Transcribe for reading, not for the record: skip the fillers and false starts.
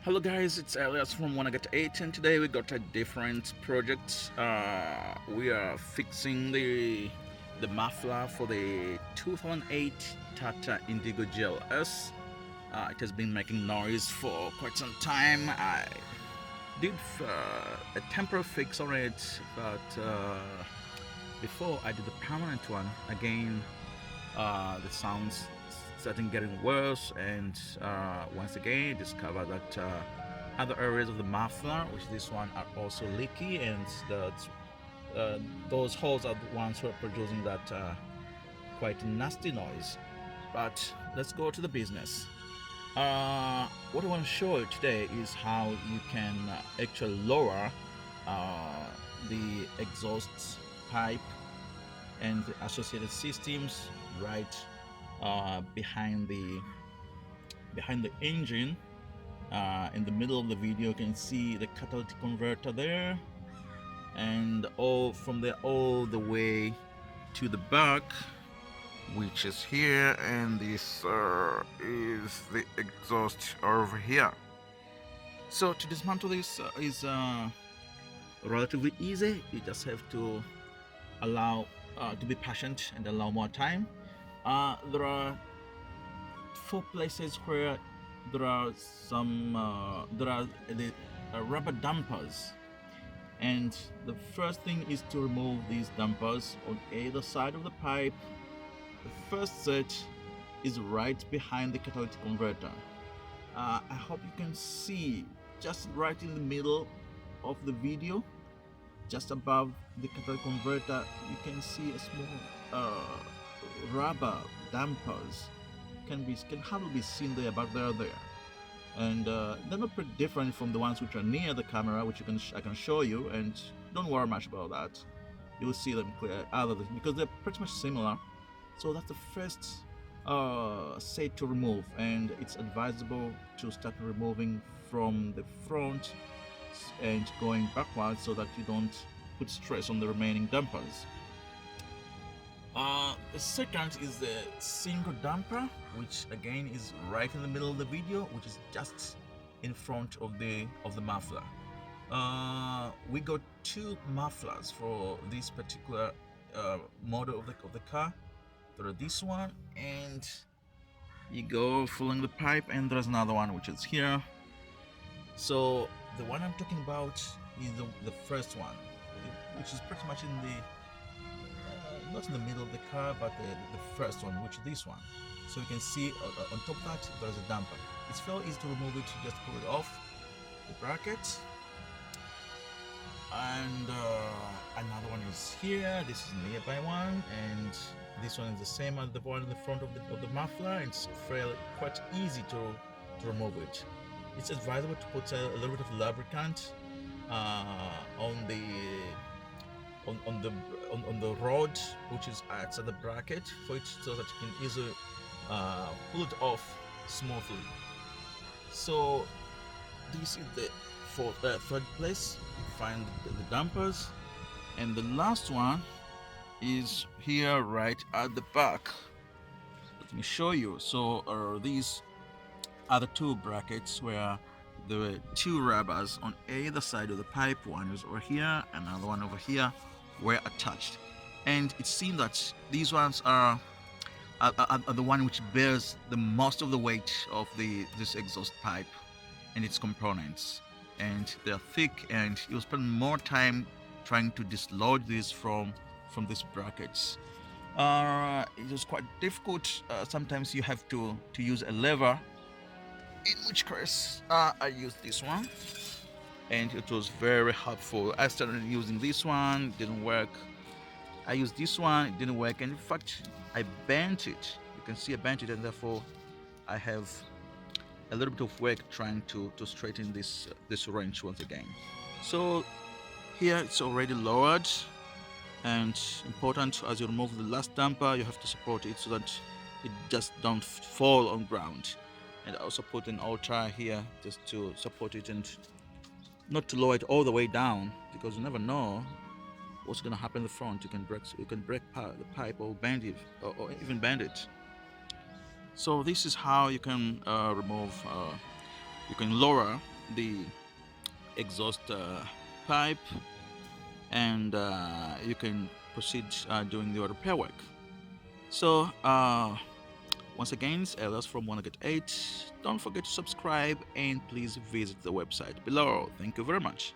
Hello guys, it's Elias from WannaGet8 and today we got a different project. We are fixing the muffler for the 2008 Tata Indigo GLS. It has been making noise for quite some time. I did a temporary fix on it, but before I did the permanent one, again the sounds starting getting worse, and once again discovered that other areas of the muffler, which this one, are also leaky, and those holes are the ones who are producing that quite nasty noise. But let's go to the business. What I want to show you today is how you can actually lower the exhaust pipe and the associated systems right behind the engine. In the middle of the video you can see the catalytic converter there, and all from there all the way to the back, which is here, and this is the exhaust over here. So to dismantle this is relatively easy. You just have to allow to be patient and allow more time. There are 4 places where there are the rubber dampers, and the first thing is to remove these dampers on either side of the pipe. The first set is right behind the catalytic converter. I hope you can see just right in the middle of the video, just above the catalytic converter, you can see a small rubber dampers can hardly be seen there, but they're there, and they're not pretty different from the ones which are near the camera, which I can show you, and don't worry much about that. You will see them clear because they're pretty much similar. So that's the first set to remove, and it's advisable to start removing from the front and going backwards so that you don't put stress on the remaining dampers. The second is the single damper, which again is right in the middle of the video, which is just in front of the muffler. We got 2 mufflers for this particular model of the car. There are this one, and you go following the pipe, and there's another one which is here. So the one I'm talking about is the first one, which is pretty much in the not in the middle of the car, but the first one, which is this one. So you can see on top of that there's a damper. It's fairly easy to remove it. You just pull it off the bracket, and another one is here. This is a nearby one, and this one is the same as the one in the front of the muffler. It's fairly quite easy to remove it. It's advisable to put a little bit of lubricant on the rod which is outside the bracket for it, so that you can easily pull it off smoothly. So this is the third place you find the dampers, and the last one is here right at the back. Let me show you. So these are the 2 brackets where the 2 rubbers on either side of the pipe, one is over here, another one over here, were attached, and it seems that these ones are the one which bears the most of the weight of this exhaust pipe and its components, and they're thick, and you'll spend more time trying to dislodge these from these brackets. It is quite difficult. Sometimes you have to use a lever, in which case I used this one, and it was very helpful. I started using this one, didn't work. I used this one, it didn't work, and in fact I bent it. You can see I bent it, and therefore I have a little bit of work trying to straighten this wrench once again. So here it's already lowered, and important, as you remove the last damper you have to support it so that it just don't fall on ground. And I also put an outer here just to support it, and not to lower it all the way down, because you never know what's going to happen in the front. You can break the pipe, or bend it, or even bend it. So this is how you can remove you can lower the exhaust pipe, and you can proceed doing the repair work. So once again, that's from WannaGet8. Don't forget to subscribe and please visit the website below. Thank you very much.